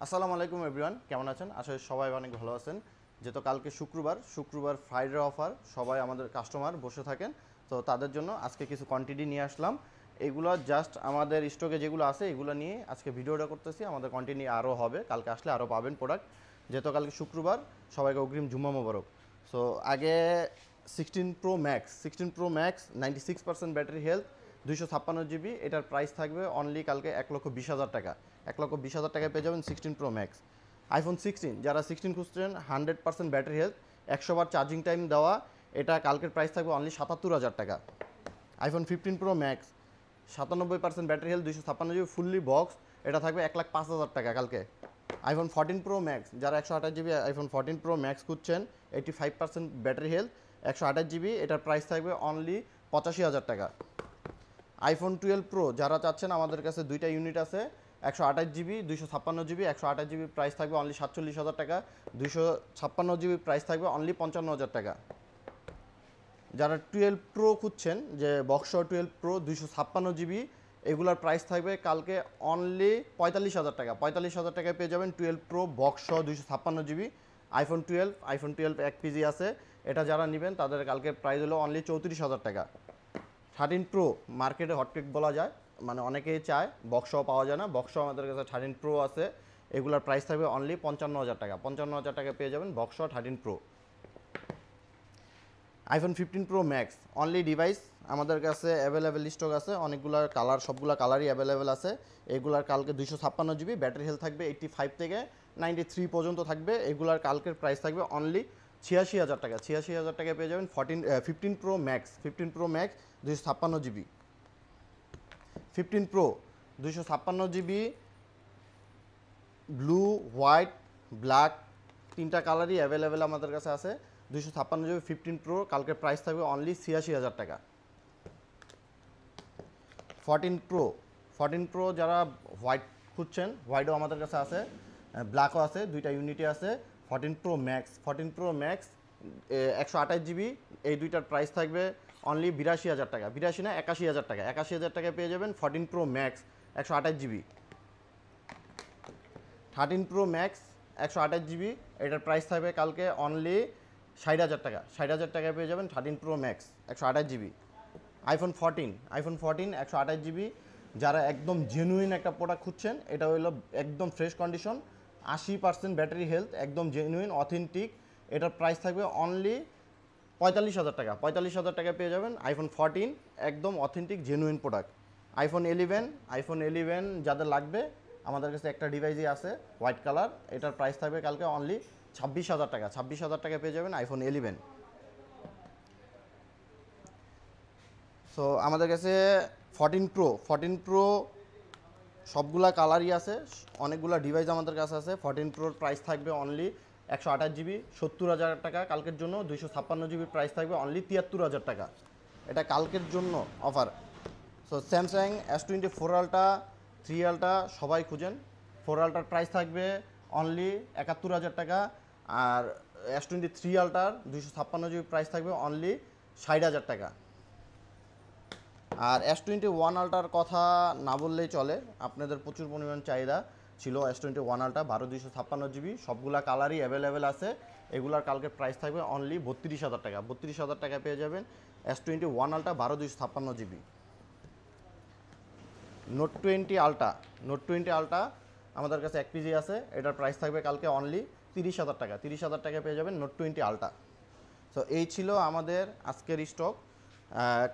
আসসালামু আলাইকুম এভরিওয়ান, কেমন আছেন? আসলে সবাই অনেক ভালো আছেন। যেহেতু কালকে শুক্রবার ফ্রাইডে অফার, সবাই আমাদের কাস্টমার বসে থাকেন, তো তাদের জন্য আজকে কিছু কোয়ান্টিটি নিয়ে আসলাম। এগুলো জাস্ট আমাদের স্টকে যেগুলো আছে এগুলো নিয়ে আজকে ভিডিওটা করতেছি। আমাদের কোয়ান্টিটি আরও হবে, কালকে আসলে আরও পাবেন প্রোডাক্ট। যেহেতু কালকে শুক্রবার, সবাইকে অগ্রিম জুম্মা মোবারক। সো আগে 16 Pro Max 96% battery health, 256 GB, এটার প্রাইস থাকবে অনলি কালকে 1,20,000 টাকা। 1,20,000 টাকায় পেয়ে যাবেন 16 Pro Max। iPhone 16, যারা 16 খুঁজছেন, 100% ব্যাটারি হেলথ, 100 বার চার্জিং টাইম দেওয়া, এটা কালকের প্রাইস থাকবে অনলি 77,000 টাকা। iPhone 15 Pro Max, 97% battery health, 256 GB, fully box, এটা থাকবে 1,05,000 টাকা কালকে। iPhone 14 Pro Max, যারা 128 GB iPhone 14 Pro Max খুঁজছেন, 85% ব্যাটারি হেলথ, 128 GB, এটার প্রাইস থাকবে অনলি 85,000 টাকা। iPhone 12 Pro যারা চাচ্ছেন, আমাদের কাছে দুইটা ইউনিট আছে, 128 GB 256 GB। 128 GB প্রাইস থাকবে অনলি 47,000 টাকা, 256 GB প্রাইস থাকবে অনলি 55,000 টাকা। যারা 12 Pro খুঁজছেন, যে বক্স 12 Pro 256 GB, এগুলার প্রাইস থাকবে কালকে অনলি 45,000 টাকা। 45,000 টাকায় পেয়ে যাবেন 12 Pro box 256 GB। iPhone 12 1 PG আছে, এটা যারা নেবেন তাদের কালকে প্রাইস হলো অনলি 34,000 টাকা। 13 Pro মার্কেটে হটকেক বলা যায়, মানে অনেকেই চায়, বক্সও পাওয়া যায় না। বক্সও আমাদের কাছে 13 Pro আছে, এগুলার প্রাইস থাকবে অনলি 55,000 টাকা। 55,000 টাকা পেয়ে যাবেন box 13 Pro। iPhone 15 Pro Max only device আমাদের কাছে অ্যাভেলেবেল স্টক আছে, অনেকগুলো কালার, সবগুলো কালারই অ্যাভেলেবেল আছে। এগুলার কালকে 256 GB, ব্যাটারি হেলথ থাকবে 85 থেকে 93 পর্যন্ত থাকবে। এগুলার কালকের প্রাইস থাকবে অনলি 86,000 টাকা। 86,000 টাকায় পেয়ে যাবেন 15 Pro Max। 15 Pro Max 256 GB। 15 Pro 256 GB, blue, white, black, তিনটা কালারই অ্যাভেলেবেল আমাদের কাছে আছে। 256 GB 15 Pro কালকের প্রাইস থাকবে অনলি 86,000 টাকা। 14 Pro যারা হোয়াইট খুঁজছেন, হোয়াইটও আমাদের কাছে আছে, ব্ল্যাকও আছে, দুইটা ইউনিটে আছে। 14 Pro Max 128 GB, এই দুইটার প্রাইস থাকবে অনলি 82,000 টাকা। 82 না, 81,000 টাকা। 81,000 টাকায় পেয়ে যাবেন 14 Pro Max 128 GB। 13 Pro Max 128 GB, এটার প্রাইস থাকবে কালকে অনলি 60,000 টাকা। 60,000 টাকায় পেয়ে যাবেন 13 Pro Max 128 GB। iPhone 14 128 GB, যারা একদম জেনুইন একটা প্রোডাক্ট খুঁজছেন, এটা হলো একদম ফ্রেশ কন্ডিশন, 80% ব্যাটারি হেলথ, একদম জেনুইন অথেন্টিক, এটার প্রাইস থাকবে অনলি 45,000 টাকা। 45,000 টাকায় পেয়ে যাবেন iPhone 14, একদম অথেন্টিক জেনুইন প্রোডাক্ট। iPhone 11 যাদের লাগবে, আমাদের কাছে একটা ডিভাইসই আছে হোয়াইট কালার, এটার প্রাইস থাকবে কালকে অনলি 26,000 টাকা। 26,000 টাকায় পেয়ে যাবেন iPhone 11। সো আমাদের কাছে 14 Pro সবগুলা কালারই আছে, অনেকগুলা ডিভাইস আমাদের কাছে আছে। 14 Proর প্রাইস থাকবে অনলি 128 GB 70,000 টাকা কালকের জন্য। 256 GB প্রাইস থাকবে অনলি 73,000 টাকা। এটা কালকের জন্য offer. So Samsung S24 ultra, 3 ultra সবাই খুঁজেন, 4 আলট্রার প্রাইস থাকবে অনলি 71,000 টাকা। আর S23 আলট্রার 256 GB প্রাইস থাকবে অনলি 60,000 টাকা। আর S21 আলট্রার কথা না বললেই চলে, আপনাদের প্রচুর পরিমাণ চাহিদা ছিল S21 আলট্রা 12 256 GB, সবগুলা কালারই অ্যাভেলেবেল আছে। এগুলার কালকের প্রাইস থাকবে অনলি 32,000 টাকা। 32,000 টাকায় পেয়ে যাবেন S21 ultra 12 256 GB। Note 20 ultra আমাদের কাছে 1 পিজি আছে, এটার প্রাইস থাকবে কালকে অনলি 30,000 টাকা। 30,000 টাকায় পেয়ে যাবেন নোট 20 আলট্রা। সো এই ছিল আমাদের আজকের স্টক।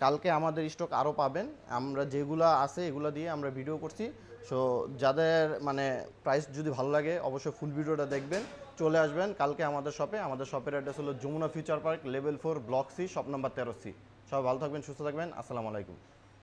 কালকে আমাদের স্টক আরও পাবেন, আমরা যেগুলো আছে এগুলো দিয়ে আমরা ভিডিও করছি। সো যাদের মানে প্রাইস যদি ভালো লাগে, অবশ্যই ফুল ভিডিওটা দেখবেন, চলে আসবেন কালকে আমাদের শপে। আমাদের শপের অ্যাড্রেস হলো Jamuna future park, level 4, block C, shop number 13C। সবাই ভালো থাকবেন, সুস্থ থাকবেন, আসসালামু আলাইকুম।